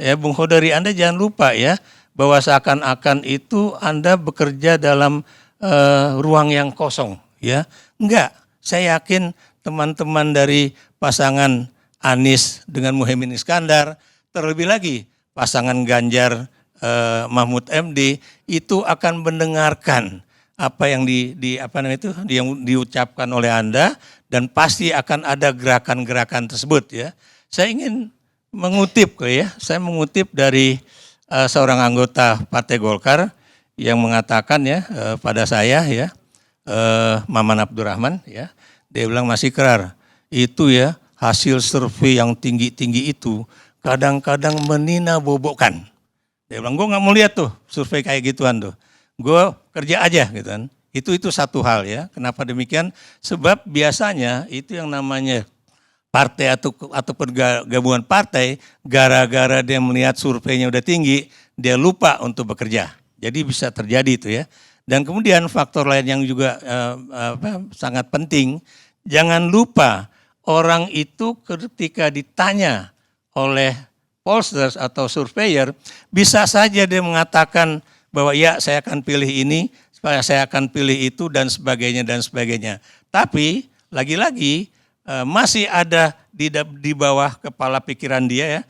ya Bung Khodari, Anda jangan lupa ya bahwa seakan-akan itu Anda bekerja dalam ruang yang kosong ya. Enggak, saya yakin teman-teman dari pasangan Anies dengan Muhaimin Iskandar, terlebih lagi pasangan Ganjar Mahfud MD itu akan mendengarkan apa yang yang diucapkan oleh Anda, dan pasti akan ada gerakan-gerakan tersebut ya. Saya ingin mengutip saya mengutip dari seorang anggota Partai Golkar yang mengatakan ya pada saya ya, Maman Abdurrahman ya, dia bilang, Mas Ikrar, itu ya hasil survei yang tinggi-tinggi itu kadang-kadang menina-bobokkan. Dia bilang, gue nggak mau lihat tuh survei kayak gituan tuh. Gue kerja aja gitu kan. Itu satu hal ya. Kenapa demikian? Sebab biasanya itu yang namanya partai ataupun gabungan partai, gara-gara dia melihat surveinya udah tinggi, dia lupa untuk bekerja. Jadi bisa terjadi itu ya. Dan kemudian faktor lain yang juga sangat penting, jangan lupa orang itu ketika ditanya oleh pollsters atau surveyor, bisa saja dia mengatakan bahwa ya saya akan pilih ini, saya akan pilih itu dan sebagainya. Tapi lagi-lagi masih ada di bawah kepala pikiran dia ya,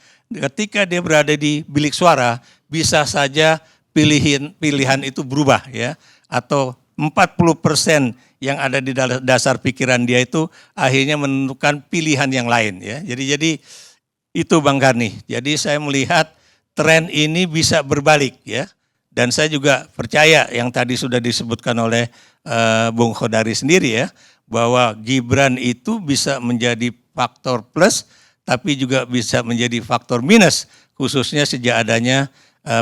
ketika dia berada di bilik suara bisa saja pilihan itu berubah ya, atau 40% yang ada di dasar pikiran dia itu akhirnya menentukan pilihan yang lain ya. Jadi itu Bang Karni. Jadi saya melihat tren ini bisa berbalik ya. Dan saya juga percaya yang tadi sudah disebutkan oleh Bung Khodari sendiri ya, bahwa Gibran itu bisa menjadi faktor plus, tapi juga bisa menjadi faktor minus, khususnya sejak adanya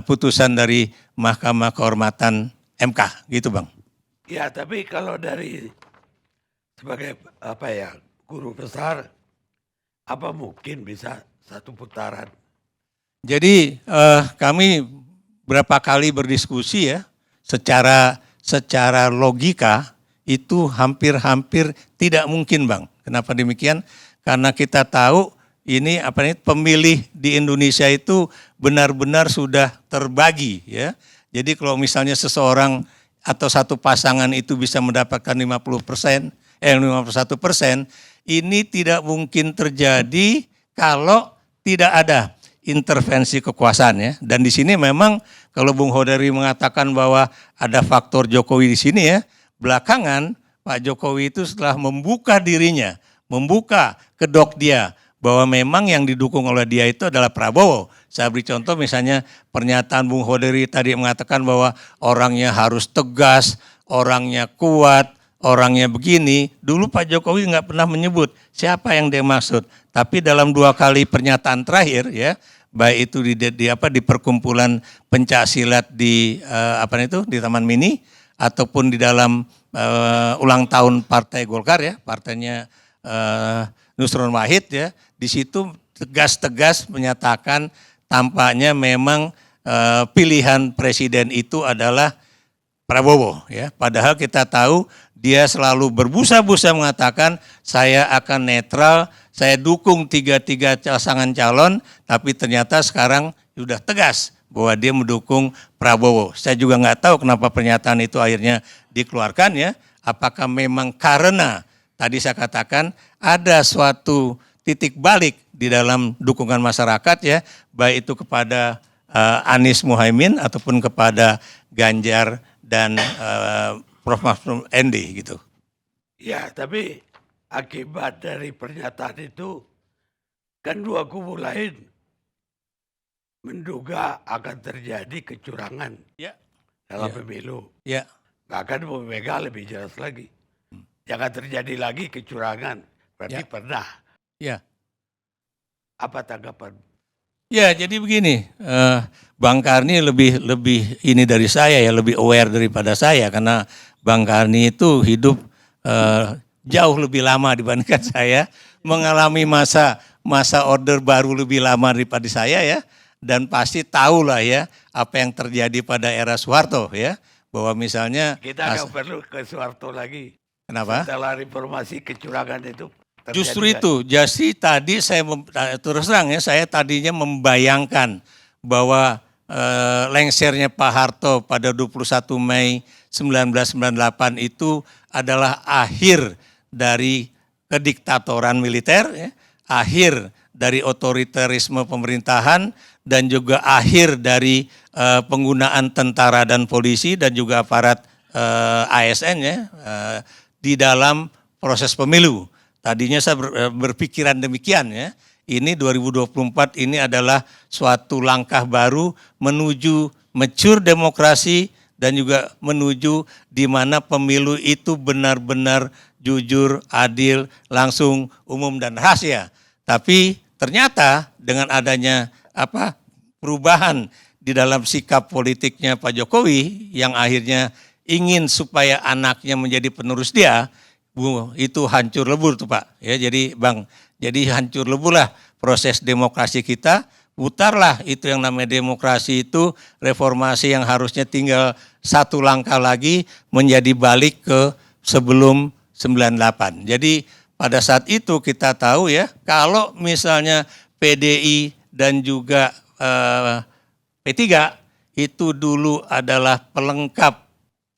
putusan dari Mahkamah Kehormatan MK, gitu Bang. Ya, tapi kalau dari sebagai guru besar, apa mungkin bisa satu putaran? Jadi kami berapa kali berdiskusi ya, secara logika itu hampir tidak mungkin Bang. Kenapa demikian? Karena kita tahu ini pemilih di Indonesia itu benar-benar sudah terbagi ya. Jadi kalau misalnya seseorang atau satu pasangan itu bisa mendapatkan 51%, ini tidak mungkin terjadi kalau tidak ada intervensi kekuasaan ya. Dan di sini memang kalau Bung Khodari mengatakan bahwa ada faktor Jokowi di sini ya, belakangan Pak Jokowi itu setelah membuka dirinya, membuka kedok dia bahwa memang yang didukung oleh dia itu adalah Prabowo. Saya beri contoh misalnya pernyataan Bung Khodari tadi mengatakan bahwa orangnya harus tegas, orangnya kuat, orangnya begini. Dulu Pak Jokowi nggak pernah menyebut siapa yang dia maksud. Tapi dalam 2 kali pernyataan terakhir ya, baik itu di perkumpulan pencaksilat di di Taman Mini ataupun di dalam ulang tahun Partai Golkar ya, partainya Nusron Wahid ya, di situ tegas-tegas menyatakan tampaknya memang pilihan presiden itu adalah Prabowo ya. Padahal kita tahu dia selalu berbusa-busa mengatakan saya akan netral, saya dukung 3 pasangan calon, tapi ternyata sekarang sudah tegas bahwa dia mendukung Prabowo. Saya juga nggak tahu kenapa pernyataan itu akhirnya dikeluarkan ya. Apakah memang karena tadi saya katakan ada suatu titik balik di dalam dukungan masyarakat ya, baik itu kepada Anies Muhaimin ataupun kepada Ganjar dan Prof. Mahfud MD gitu. Ya, tapi akibat dari pernyataan itu kan 2 kubu lain menduga akan terjadi kecurangan dalam pemilu. Ya. Bahkan Bu Mega lebih jelas lagi. Jangan terjadi lagi kecurangan, berarti pernah. Ya. Apa tanggapan? Ya, jadi begini, Bang Karni lebih ini dari saya ya, lebih aware daripada saya karena Bang Karni itu hidup jauh lebih lama dibandingkan saya, mengalami masa order baru lebih lama daripada saya ya, dan pasti tahu lah ya apa yang terjadi pada era Soeharto ya, bahwa misalnya kita nggak perlu ke Soeharto lagi. Kenapa? Setelah reformasi kecurangan itu justru itu, jadi tadi saya terus terang ya, saya tadinya membayangkan bahwa lengsernya Pak Harto pada 21 Mei 1998 itu adalah akhir dari kediktatoran militer, ya, akhir dari otoritarisme pemerintahan, dan juga akhir dari penggunaan tentara dan polisi dan juga aparat ASN ya, di dalam proses pemilu. Tadinya saya berpikiran demikian ya. Ini 2024 ini adalah suatu langkah baru menuju mature demokrasi dan juga menuju di mana pemilu itu benar-benar jujur, adil, langsung, umum dan rahasia. Tapi ternyata dengan adanya perubahan di dalam sikap politiknya Pak Jokowi yang akhirnya ingin supaya anaknya menjadi penerus dia, itu hancur lebur tuh Pak. Ya, jadi Bang, jadi hancur leburlah proses demokrasi kita. Putarlah itu yang namanya demokrasi itu, reformasi yang harusnya tinggal satu langkah lagi menjadi balik ke sebelum 98. Jadi pada saat itu kita tahu ya, kalau misalnya PDI dan juga P3 itu dulu adalah pelengkap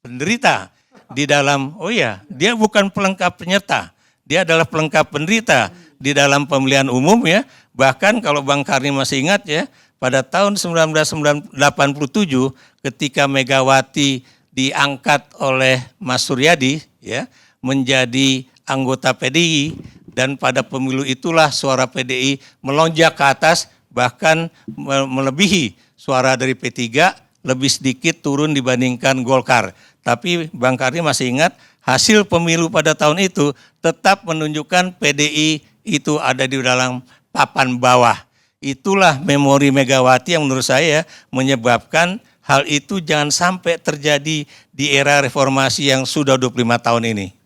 penderita di dalam, dia bukan pelengkap penyerta, dia adalah pelengkap penderita di dalam pemilihan umum ya. Bahkan kalau Bang Karni masih ingat ya, pada tahun 1987 ketika Megawati diangkat oleh Mas Suryadi ya menjadi anggota PDI, dan pada pemilu itulah suara PDI melonjak ke atas, bahkan melebihi suara dari P3, lebih sedikit turun dibandingkan Golkar. Tapi Bang Karni masih ingat hasil pemilu pada tahun itu tetap menunjukkan PDI itu ada di dalam papan bawah. Itulah memori Megawati yang menurut saya menyebabkan hal itu jangan sampai terjadi di era reformasi yang sudah 25 tahun ini.